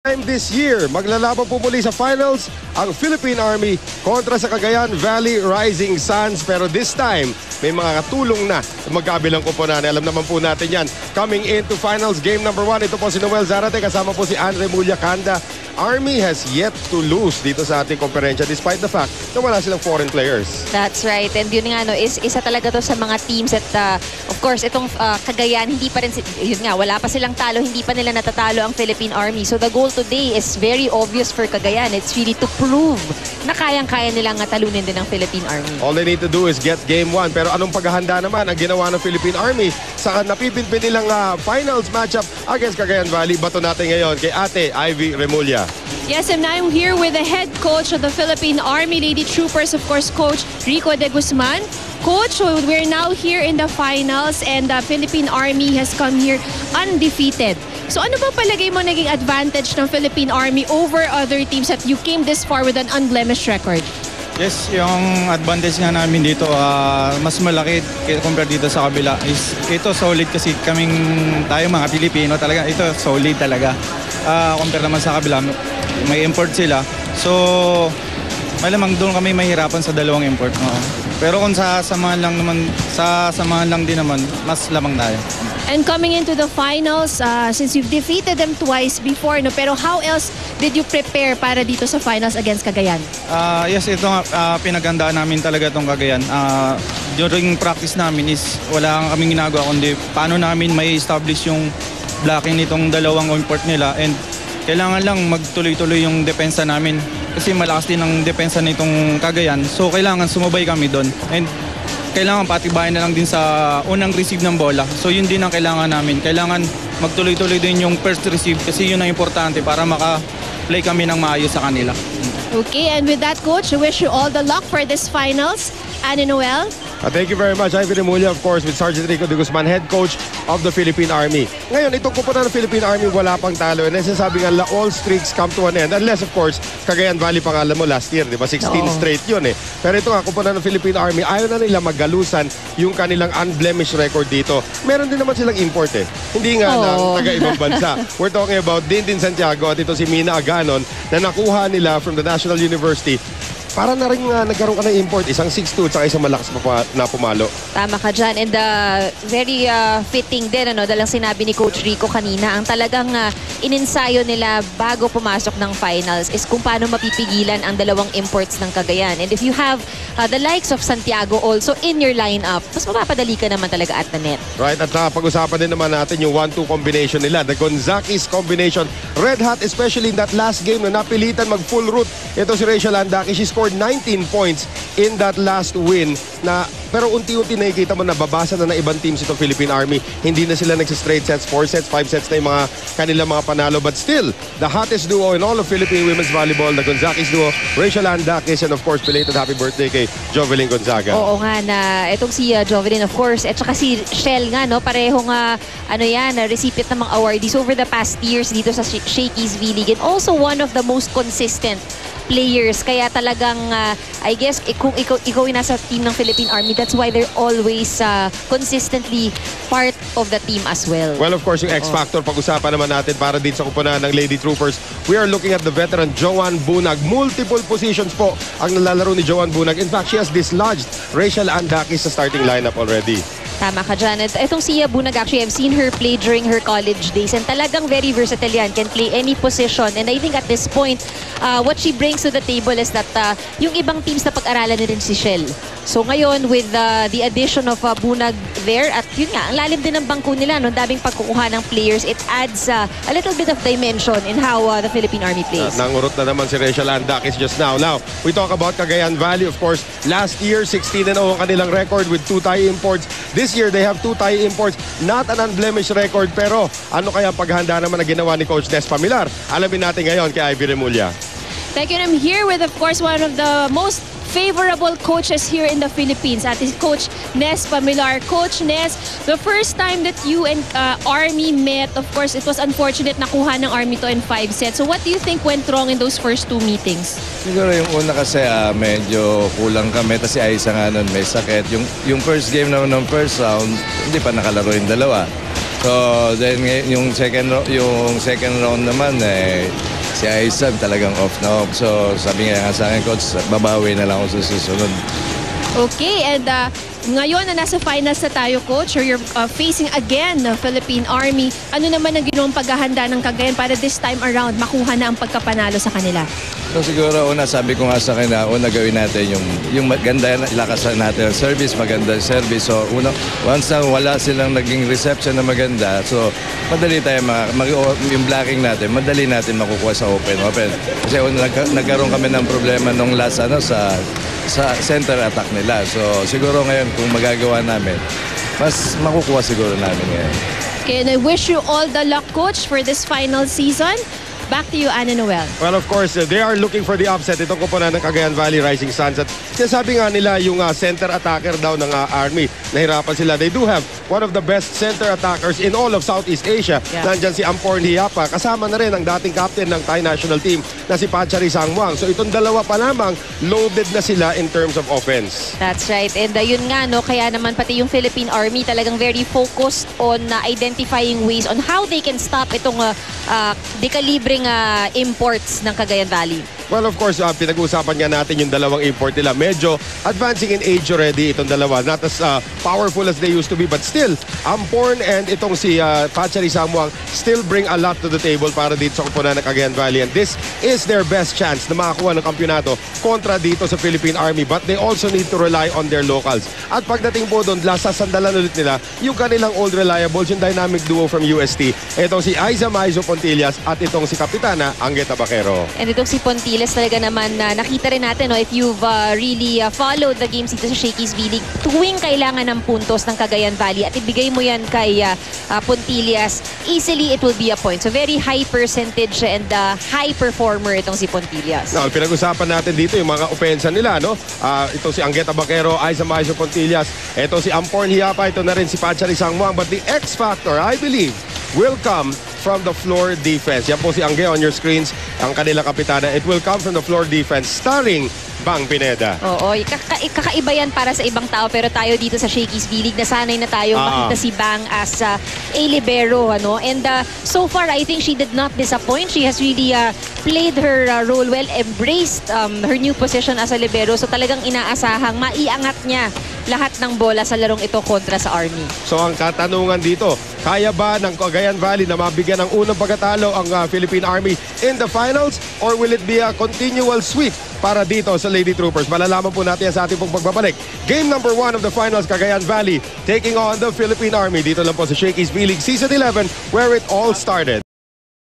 Time this year, maglalaban po muli sa finals ang Philippine Army kontra sa Cagayan Valley Rising Suns. Pero this time, may mga katulong na magkabilang kuponan. Alam naman po natin yan. Coming into finals game number 1, ito po si Noel Zarate, kasama po si Andre Mullacanda. Army has yet to lose dito sa ating komperensya despite the fact na wala silang foreign players. That's right. And yun nga, no, isa talaga to sa mga teams at of course, itong Cagayan, hindi pa rin, yun nga, wala pa silang talo, hindi pa nila natatalo ang Philippine Army. So the goal today is very obvious for Cagayan. It's really to prove na kayang-kaya nilang talunin din ang Philippine Army. All they need to do is get game 1. Pero anong paghahanda naman ang ginawa ng Philippine Army sa napipinpin nilang finals matchup against Cagayan Valley? Bato natin ngayon kay Ate Ivy Remulla. Yes, and I'm here with the head coach of the Philippine Army Lady Troopers, of course, Coach Rico De Guzman. Coach, we're now here in the finals and the Philippine Army has come here undefeated. So ano ba palagay mo naging advantage ng Philippine Army over other teams that you came this far with an unblemished record? Yes, yung advantage nga namin dito, mas malaki compared dito sa kabila. Ito solid kasi tayo mga Pilipino talaga, ito solid talaga. Compare naman sa kabila, may import sila. So, malamang doon kami mahirapan sa dalawang import. Pero kung sasamahan lang din naman, mas lamang tayo. And coming into the finals, since you've defeated them twice before, no, pero how else did you prepare para dito sa finals against Cagayan? Yes, ito nga, pinagandaan namin talaga itong Cagayan. During practice namin is wala kaming ginagawa kundi paano namin may establish yung blocking nitong dalawang import nila, and kailangan lang magtuloy-tuloy yung depensa namin kasi malakas din ang depensa nitong Cagayan, so kailangan sumabay kami doon, and kailangan patibayan na lang din sa unang receive ng bola. So yun din ang kailangan namin, kailangan magtuloy-tuloy din yung first receive kasi yun ang importante para maka-play kami ng maayos sa kanila. Okay, and with that, Coach, I wish you all the luck for this finals. Annie Noel? Thank you very much, Ivy Remulla, of course, with Sergeant Rico De Guzman, head coach of the Philippine Army. Ngayon, itong kupunan ng Philippine Army, wala pang talo. And nasasabi nga, all streaks come to an end. Unless, of course, Cagayan Valley, pangalan mo last year, di ba? 16 straight yun eh. Pero ito nga, kupunan ng Philippine Army, ayaw na nila magalusan yung kanilang unblemished record dito. Meron din naman silang import eh. Hindi nga ng taga-ibang bansa. We're talking about Dindin Santiago at ito si Mina Aganon na nakuha nila from the National University. Para na rin nagkaroon ka ng import, isang 6'2" at isang malakas na pumalo. Tama ka dyan. And very fitting din, dalang sinabi ni Coach Rico kanina, ang talagang ininsayo nila bago pumasok ng finals is kung paano mapipigilan ang dalawang imports ng Cagayan. And if you have the likes of Santiago also in your lineup, mas mapapadali ka naman talaga at the net. Right, at pag-usapan din naman natin yung 1-2 combination nila. The Gonzakis combination. Red hot, especially in that last game na napilitan mag-full route. Ito si Rachel Andaki. She scored 19 points in that last win pero unti-unti nakikita mo na babasa na ibang teams itong Philippine Army. Hindi na sila nagsa-straight sets, 4 sets, 5 sets na yung mga kanilang mga panalo. But still, the hottest duo in all of Philippine women's volleyball, the Gonzakis duo, Rachel Andakis, and of course, belated happy birthday kay Jovelyn Gonzaga. Oo nga na, itong si Jovelyn, of course, at saka si Shell nga, parehong recipient ng mga awardees over the past years dito sa Shakey's V-League, and also one of the most consistent players. Kaya talagang, I guess, kung ikaw yung nasa team ng Philippine Army, that's why they're always consistently part of the team as well. Well, of course, yung X-Factor, pag-usapan naman natin para din sa kupunan ng Lady Troopers. We are looking at the veteran Joanne Bunag. Multiple positions po ang nalalaro ni Joanne Bunag. In fact, she has dislodged Rachel Andakis sa starting lineup already. Tama ka dyan. Itong si Bunag, actually, I've seen her play during her college days, and talagang very versatile yan. Can play any position. And I think at this point, what she brings to the table is that yung ibang teams na pag-aralan na rin si Shell. So ngayon, with the addition of Bunag there, at yun nga, ang lalim din ng bangko nila, daming pagkukuha ng players, it adds a little bit of dimension in how the Philippine Army plays. Nangurot na naman si Rachel Andakis just now. Now, we talk about Cagayan Valley. Of course, last year, 16-0 ang kanilang record with 2 Thai imports. This year, they have 2 Thai imports. Not an unblemished record, pero ano kaya paghahanda naman na ginawa ni Coach Nes Pamilar? Alamin natin ngayon kay Ivy Remulla. Thank you. I'm here with, of course, one of the most favorable coaches here in the Philippines. That is Coach Nes Pamilar. Coach Nes, the first time that you and Army met, of course, it was unfortunate nakuha ng Army to in 5 sets. So what do you think went wrong in those first 2 meetings? Siguro yung una kasi medyo kulang kami kasi Aisa nga nun may sakit. Yung first game naman ng first round, hindi pa nakalaro yung dalawa. So then yung second round naman si Aizab talagang off na off. So sabi nga sa akin, coach, babawi na lang ako sa susunod. Okay, and ngayon na nasa finals na tayo, coach, or you're facing again the Philippine Army. Ano naman ang ginawang paghahanda ng Cagayan para this time around makuha na ang pagkapanalo sa kanila? So siguro sabi ko nga sa kanya, gawin natin yung maganda, lakasan natin ang service, maganda yung service. So once na wala silang naging reception na maganda, so madali tayo yung blocking natin, madali natin makukuha sa open. Kasi nagkaroon kami ng problema nung last sa center attack nila. So siguro ngayon kung magagawa namin, mas makukuha siguro namin ngayon. Okay, and I wish you all the luck, coach, for this final season. Back to you, Ana Noel. Well, of course, they are looking for the upset. Itong koponan ng Cagayan Valley Rising Suns. At sinasabi nga nila yung center attacker daw ng Army. Nahirapan sila. They do have one of the best center attackers in all of Southeast Asia. Yeah. Nandyan si Amporn Hiapa. Kasama na rin ang dating captain ng Thai national team na si Pachari Sangmuang. So itong dalawa pa lamang, loaded na sila in terms of offense. That's right. And yun nga, no, kaya naman pati yung Philippine Army talagang very focused on identifying ways on how they can stop itong dekalibreng imports ng Cagayan Valley. Well, of course, pinag-uusapan nga natin yung dalawang import nila. Medyo advancing in age already itong dalawa. Not as powerful as they used to be, but still, Amporn and itong si Pachari Sangmuang still bring a lot to the table para dito sa koponan ng Cagayan Valley. And this is their best chance na makakuha ng kampyonato kontra dito sa Philippine Army. But they also need to rely on their locals. At pagdating po doon, sasandalan ulit nila yung kanilang old reliables, yung dynamic duo from UST. Itong si Aiza Maizo Pontillas at itong si Kapitana Angueta Baquero. And itong si Pontillas talaga naman nakita rin natin, no, if you've really followed the games dito sa Shakey's V-League, tuwing kailangan ng puntos ng Cagayan Valley at ibigay mo yan kay Pontillas, easily it will be a point. So very high percentage and high performer itong si Pontillas. Now, pinag-usapan natin dito yung mga opensa nila, no? Itong si Angueta Baquero, Aiza Maizo Pontillas, ito si Amporn Hiapa, ito na rin si Pachari Sangmuang. But the X factor, I believe, will come from the floor defense. Yan po si Angge on your screens, ang kanilang kapitana. It will come from the floor defense, starring Bang Pineda. Oo, kakaiba yan para sa ibang tao, pero tayo dito sa Shakey's V-League, nasanay na tayo makita si Bang as a libero, ano? And so far, I think she did not disappoint. She has really played her role well, embraced her new position as a libero. So talagang inaasahang maiangat niya lahat ng bola sa larong ito kontra sa Army. So ang katanungan dito, kaya ba ng Cagayan Valley na mabigyan ng unang pagkatalo ang Philippine Army in the finals, or will it be a continual sweep para dito sa Lady Troopers? Malalaman po natin sa ating pong pagbabalik. Game number 1 of the finals, Cagayan Valley taking on the Philippine Army. Dito lang po sa Shakey's V-League Season 11 where it all started.